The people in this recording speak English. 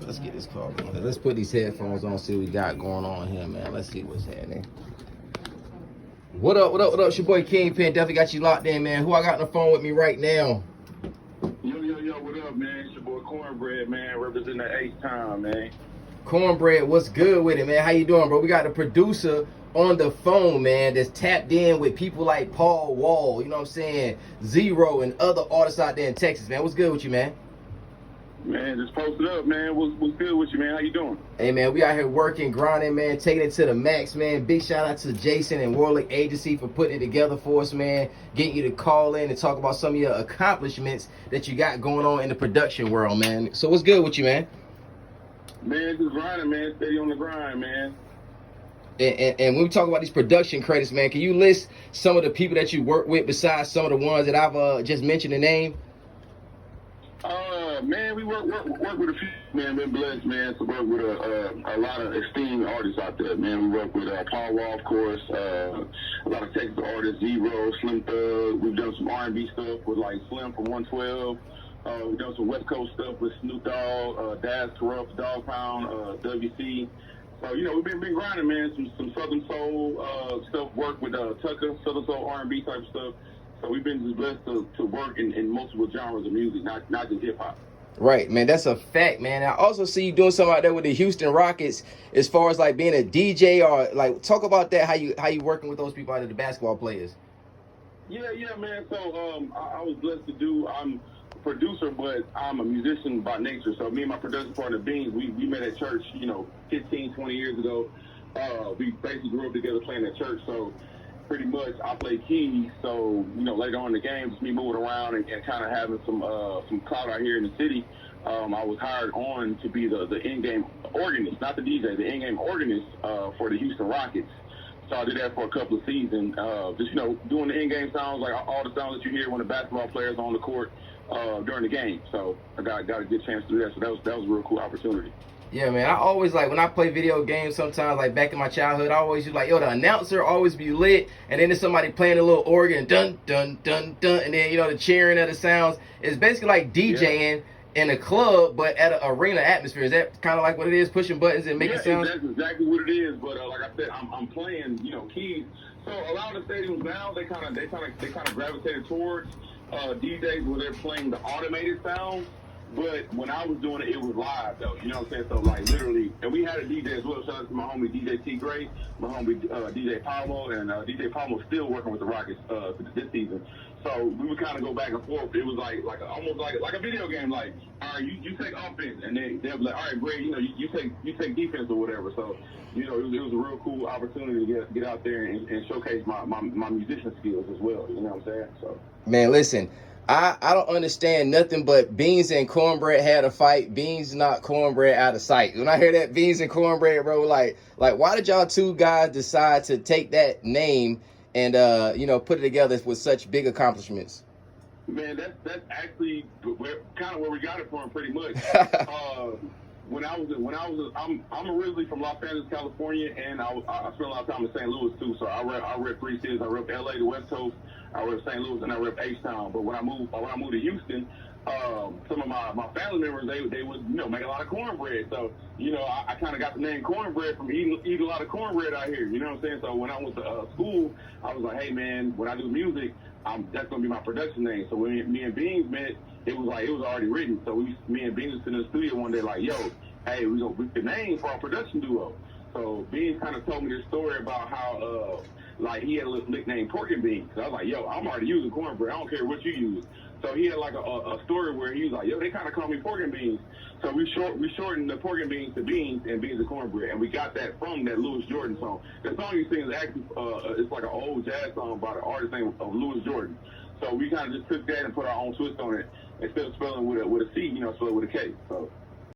Let's get this call going. Let's put these headphones on, see what we got going on here, man. Let's see what's happening. What up, what up, what up? It's your boy KINGPEN. Definitely got you locked in, man. Who I got on the phone with me right now? Yo, what up, man? It's your boy Kornbread, man, representing the H-Time, man. Kornbread, what's good with it, man? How you doing, bro? We got the producer on the phone, man, that's tapped in with people like Paul Wall, you know what I'm saying, Zero, and other artists out there in Texas, man. What's good with you, man? Man, just posted up, man. What's good with you, man? How you doing? Hey, man, we out here working, grinding, man, taking it to the max, man. Big shout out to Jason and Warlick Agency for putting it together for us, man. Getting you to call in and talk about some of your accomplishments that you got going on in the production world, man. So what's good with you, man? Man, just grinding, man. Steady on the grind, man. And when we talk about these production credits, man, can you list some of the people that you work with besides some of the ones that I've just mentioned the name? Man, we work with a few, man. Been blessed, man, to work with a lot of esteemed artists out there, man. We work with Paul Wall, of course, a lot of Texas artists, Zero, Slim Thug. We've done some R&B stuff with like Slim from 112. We've done some West Coast stuff with Snoop Dogg, Daz Corrupt, Dog Pound, WC. So, you know, we've been grinding, man. Some Southern Soul stuff, work with Tucker, Southern Soul R&B type stuff. So we've been just blessed to work in multiple genres of music, not just hip-hop. Right, man, that's a fact, man. I also see you doing something out there with the Houston Rockets as far as like being a DJ, or like talk about that, how you working with those people out of the basketball players. Yeah, man. So I was blessed to do, I'm a producer, but I'm a musician by nature. So me and my production partner, Beans, we met at church, 15, 20 years ago. We basically grew up together playing at church. So pretty much I play keys. So, later on in the game, just me moving around and kind of having some clout out here in the city. I was hired on to be the in-game organist, not the DJ, the in-game organist for the Houston Rockets. So I did that for a couple of seasons, just, doing the in-game sounds, like all the sounds that you hear when the basketball players are on the court during the game. So I got a good chance to do that. So that was a real cool opportunity. Yeah, man, I always like, when I play video games sometimes, like back in my childhood, I always used like, the announcer always be lit, and then there's somebody playing a little organ, dun, dun, dun, dun, and then, the cheering of the sounds. It's basically like DJing in a club, but at an arena atmosphere. Is that kind of like what it is, pushing buttons and making sounds? That's exactly what it is, but like I said, I'm playing, keys. So a lot of the stadiums now, they kind of gravitated towards DJs where they're playing the automated sounds. But when I was doing it, it was live, though. You know what I'm saying? So, like, literally, and we had a DJ as well. Shout out to my homie DJ T. Gray, my homie DJ Pablo, and DJ Pablo's still working with the Rockets this season. So we would kind of go back and forth. It was almost like a video game. Like, all right, you take offense, and then they'll be like, all right, Bray, you take defense or whatever. So, it was a real cool opportunity to get out there and showcase my musician skills as well. You know what I'm saying? So, man, listen. I don't understand nothing but Beans and Kornbread had a fight. Beans knocked Kornbread out of sight. When I hear that, Beans and Kornbread, bro, like why did y'all two guys decide to take that name and put it together with such big accomplishments? Man, that's actually kind of where we got it from, pretty much. I'm originally from Los Angeles, California, and I spent a lot of time in St. Louis too. So I rep 3 cities. I rep LA, the West Coast. I rep St. Louis, and I rep H-Town. But when I moved to Houston, some of my family members, they would make a lot of cornbread. So I kind of got the name Kornbread from eating a lot of cornbread out here. You know what I'm saying? So when I went to school, I was like, hey man, when I do music, that's gonna be my production name. So when me and Beans met, it was already written. So me and Beans was in the studio one day, like, yo, hey, we the name for our production duo. So Beans kind of told me this story about how he had a little nickname Pork and Beans. So I was like, yo, I'm already using cornbread. I don't care what you use. So he had like a story where he was like, yo, they kind of call me Pork and Beans. So we shortened the Pork and Beans to Beans and Beans to Cornbread, and we got that from that Louis Jordan song. The song you sing is actually it's like an old jazz song by the artist name of Louis Jordan. So we kind of just took that and put our own twist on it. Instead of spelling with a C, spell it with a K. So